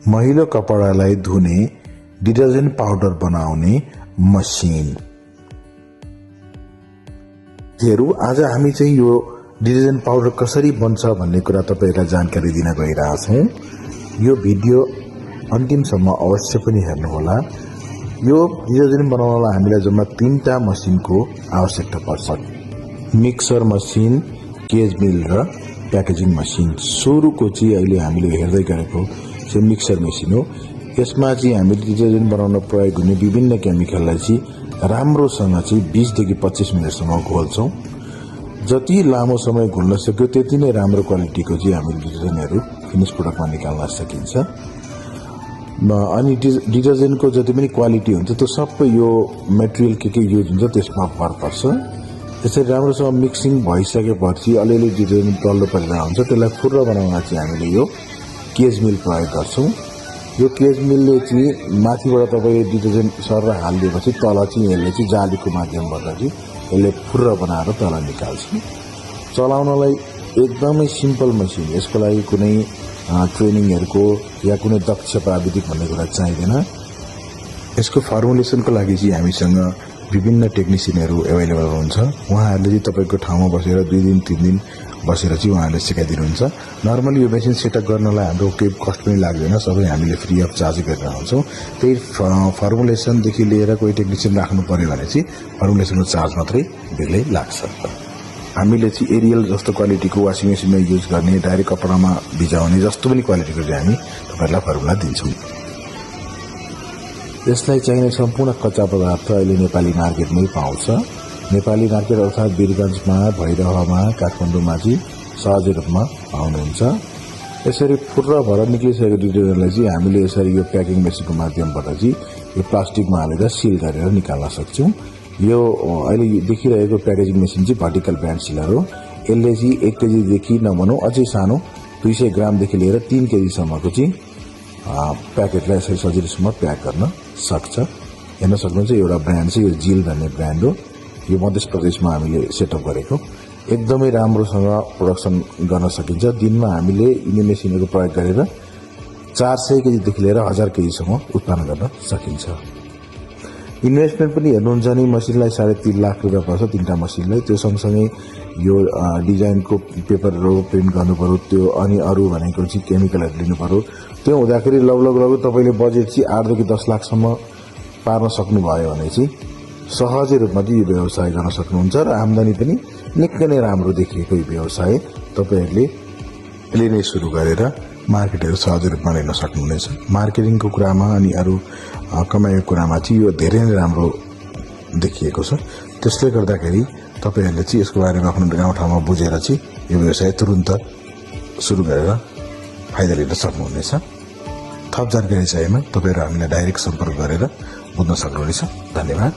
महिलो कपडालाई धुने detergent powder बनाउने machine. आज हामी चाहिँ यो डिटर्जेन्ट पाउडर कसरी बन्छ भन्ने कुरा तपाईहरुलाई जानकारी दिन गइरहेका छौं। यो भिडियो अन्तिमसम्म अवश्य पनि हेर्नुहोला। यो डिटर्जेन्ट बनाउनलाई हामीलाई जम्मा 3टा मसिनको आवश्यकता पर्छ। मिक्सर मसिन, केज मिल र प्याकेजिङ मसिन। सुरुको चाहिँ अहिले हामीले हेर्दै गरेको चाहिँ मिक्सर मसिन हो। यसमा चाहिँ हामीले डिटर्जेन्ट बनाउन प्रयोग हुने विभिन्न केमिकललाई चाहिँ राम्रोसँग चाहिँ 20 देखि 25 मिनेटसम्म घोल्छौं। जति लामो समय घोल्न सक्यो त्यति नै राम्रो क्वालिटीको चाहिँ हामीले डिटर्जेन्टहरु फिनिश प्रोडक्टमा निकाल्न सकिन्छ। अनि डिटर्जेन्टको जति पनि क्वालिटी हुन्छ त्यो सबै यो मटेरियल के युज हुन्छ त्यसमा भर पर्छ। त्यसरी राम्रोसँग मिक्सिङ भइसकेपछि अलिअलि डिटर्जेन्ट डल्लो परिरहेको हुन्छ। त्यसलाई फुर्र बनाउन चाहिँ हामीले यो केज मिल प्रयोग गर्छौं। यो केज मिलले चाहिँ माथिबाट तपाईले डिटर्जेन्ट सर हाल्दिएपछि तल चाहिँ यसले चाहिँ जालीको माध्यमबाट चाहिँ यसले फुर्र बनाएर तल निकाल्छ। चलाउनलाई एकदमै सिम्पल मसिन। यसको लागि कुनै ट्रेनिङहरुको या कुनै दक्ष प्राविधिक भन्ने कुरा चाहिदैन। यसको फर्मुलेसनको लागि चाहिँ हामीसँग विभिन्न टेक्निशियनहरु अवेलेबल हुन्छ। उहाँहरुले चाहिँ तपाईको ठाउँमा बसेर 2 दिन 3 दिन बसेर चाहिँ उहाँहरुले सिकाइदिनुहुन्छ। नर्मली यो मेसिन सेटअप गर्नलाई हाम्रो केही कस्ट पनि लाग्दैन। सबै हामीले फ्री अफ चार्ज गरेर आउँछौं। त्यही फर्मुलेसन देखि लिएर कोही टेक्निशियन राख्नु पर्यो भने चाहिँ फर्मुलेसनको चार्ज मात्रै बेग्लै लाग्छ। हामीले चाहिँ एरियल जस्तो क्वालिटीको वाशिङ मेसिनमा युज गर्ने, डाइरेक्ट कपडामा भिजाउने जस्तो पनि क्वालिटीको चाहिँ हामी तपाईहरुलाई फर्मुला दिन्छौं। यसलाई चाहिने सम्पूर्ण कच्चा पदार्थ अहिले नेपाली मार्केटमै पाउँछ। नेपाली मार्केट अर्थात वीरगञ्जमा, भैरहमा, काठमाडौँमा चाहिँ सहज रूपमा पाउनुहुन्छ। यसरी फुर्र भएर निक्लिसकेको डिटर्जेन्टलाई चाहिँ हामीले यसरी यो प्याकिङ मेसिनको माध्यमबाट चाहिँ यो प्लास्टिकमा हालेर सिल गरेर निकाल्न सक्छौं। यो अहिले देखिरहेको प्याकेजिङ मेसिन चाहिँ भर्टिकल ब्यान्ड सिलर हो। यसले चाहिँ 1 केजी देखि नभनौं अझै सानो 200 ग्राम देखि लिएर 3 केजी सम्मको चाहिँ प्याकेटलाई यसरी सजिलोसँग प्याक गर्न सक्छ। हेर्न सक्नुहुन्छ एउटा ब्रान्ड चाहिँ यो जिल भन्ने ब्रान्ड हो। यो मध्य प्रदेशमा हामीले सेटअप गरेको। एकदमै राम्रोसँग प्रोडक्सन गर्न सकिन्छ। दिनमा हामीले यिनी मेसिनहरु प्रयोग गरेर 400 केजी देखि लिएर 1000 केजी सम्म उत्पादन गर्न सकिन्छ। इन्भेस्टमेन्ट पनि हेर्नुहुन्छ नि मसिनलाई 3.5 लाख रुपैयाँ पर्छ 3टा मसिनलाई। त्यो सँगसँगै यो डिजाइनको पेपरहरु प्रिन्ट गर्नु पर्यो, त्यो अनि अरु भनेको चाहिँ केमिकलहरु लिनु पर्यो। त्यो हुँदाखेरि लगभग तपाईले बजेट चाहिँ 8 देखि 10 लाख सम्म पार्न सक्नु भयो भने चाहिँ सहज रूपमा यो व्यवसाय गर्न सक्नुहुन्छ र आम्दानी पनि निकै नै राम्रो देखिएको यो व्यवसाय तपाईहरुले अहिले नै सुरु गरेर मार्केटहरु सहज रूपमा लिन सक्नुहुनेछ। मार्केटिङको कुरामा अनि अरु कमाइको कुरामा चाहिँ यो धेरै नै राम्रो देखिएको छ। त्यसले गर्दाखेरि तपाईहरुले चाहिँ यसको बारेमा आफ्नो गाउँठाउँमा बुझेर चाहिँ यो व्यवसाय तुरुन्त सुरु गरेर फाइदा लिन सक्नुहुनेछ। थप जानकारी चाहिएमा तपाईहरु हामीलाई डाइरेक्ट सम्पर्क गरेर बुझ्न सक्नुहुनेछ। धन्यवाद।